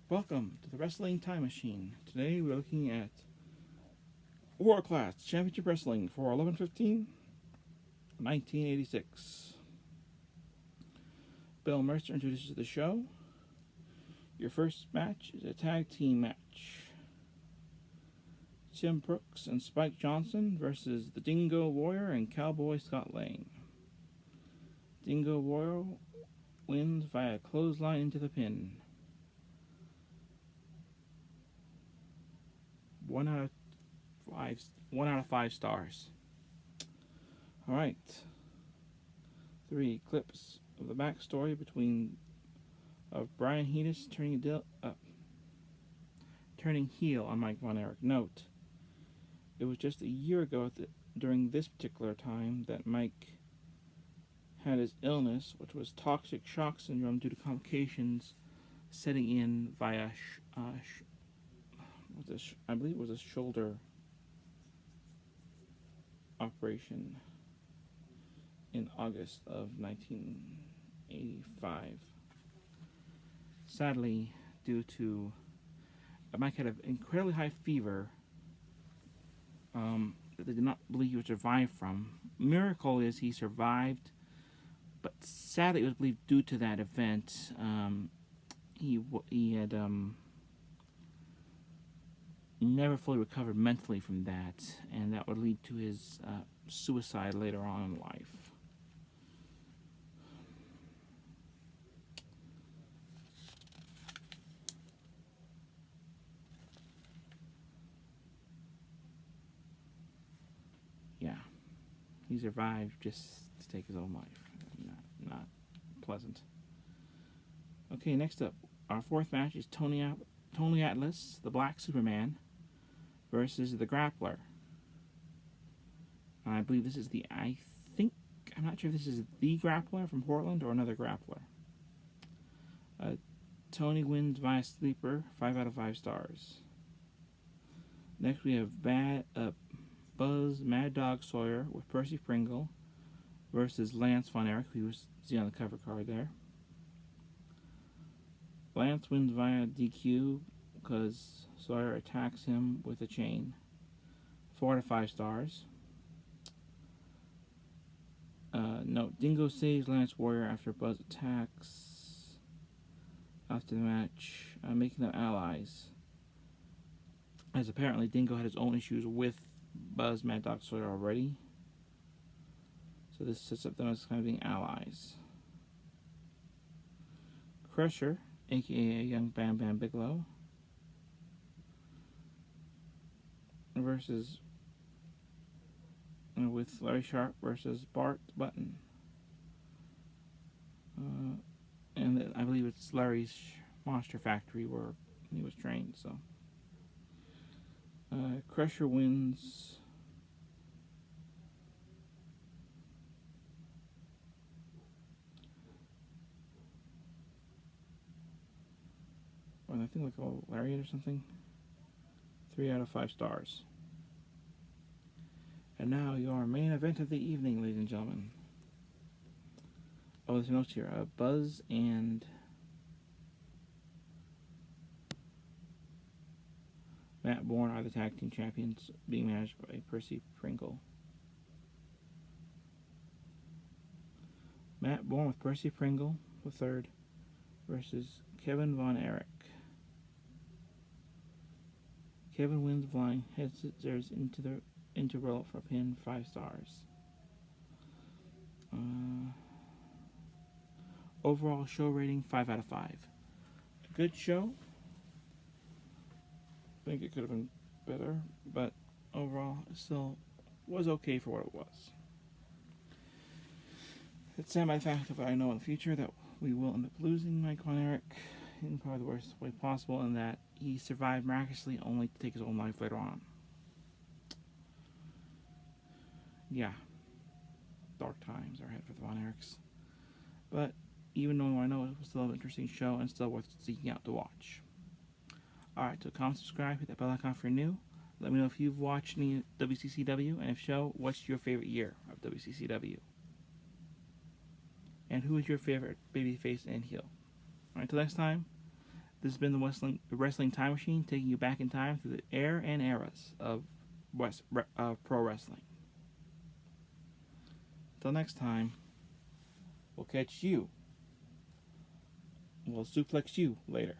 Welcome to the Wrestling Time Machine. Today we're looking at World Class Championship Wrestling for 11/15/1986. Bill Mercer introduces the show. Your first match is a tag team match. Tim Brooks and Spike Johnson versus the Dingo Warrior and Cowboy Scott Lang. Dingo Warrior wins via clothesline into the pin. 1 out of 5 stars. Alright. 3 clips of the backstory of Brian Hedis turning heel on Mike Von Erich. Note, it was just a year ago during this particular time that Mike had his illness, which was toxic shock syndrome due to complications setting in via I believe it was a shoulder operation in August of 1985. Sadly, due to Mike had an incredibly high fever that they did not believe he would survive from. Miracle is he survived, but sadly it was believed due to that event he had never fully recovered mentally from that, and that would lead to his suicide later on in life. Yeah, he survived just to take his own life. Not pleasant. Okay, next up, our fourth match is Tony Atlas, the Black Superman, versus the Grappler. I believe this is I'm not sure if this is the Grappler from Portland or another Grappler. Tony wins via sleeper, 5 out of 5 stars. Next we have Buzz Mad Dog Sawyer with Percy Pringle versus Lance Von Erich, who was on the cover card there. Lance wins via DQ because Sawyer attacks him with a chain. 4 out of 5 stars. Note, Dingo saves Lance Warrior after Buzz attacks after the match, making them allies. As apparently Dingo had his own issues with Buzz Mad Dog Sawyer already. So this sets up them as kind of being allies. Crusher, aka Young Bam Bam Bigelow, versus with Larry Sharp versus Bart Button, and I believe it's Larry's Monster Factory where he was trained. So Crusher wins. I think like a lariat or something. 3 out of 5 stars. And now your main event of the evening, ladies and gentlemen. Oh, there's notes here. Buzz and Matt Bourne are the tag team champions, being managed by Percy Pringle. Matt Bourne with Percy Pringle, the third, versus Kevin Von Erich. Kevin wins flying head scissors into the interval for a pin, 5 stars. Overall show rating 5 out of 5. A good show. I think it could have been better, but overall it still was okay for what it was. It's sad by the fact that I know in the future that we will end up losing Mike Von Erich in probably the worst way possible, and that he survived miraculously only to take his own life later on. Yeah, dark times are ahead for the Von Erichs. But even though I know it was still an interesting show and still worth seeking out to watch. Alright, so comment, subscribe, hit that bell icon if you're new. Let me know if you've watched any WCCW, and if so, what's your favorite year of WCCW? And who is your favorite babyface and heel? Alright, till next time, This has been the Wrestling Time Machine, taking you back in time through the era and eras of pro wrestling. Until next time, we'll catch you. We'll suplex you later.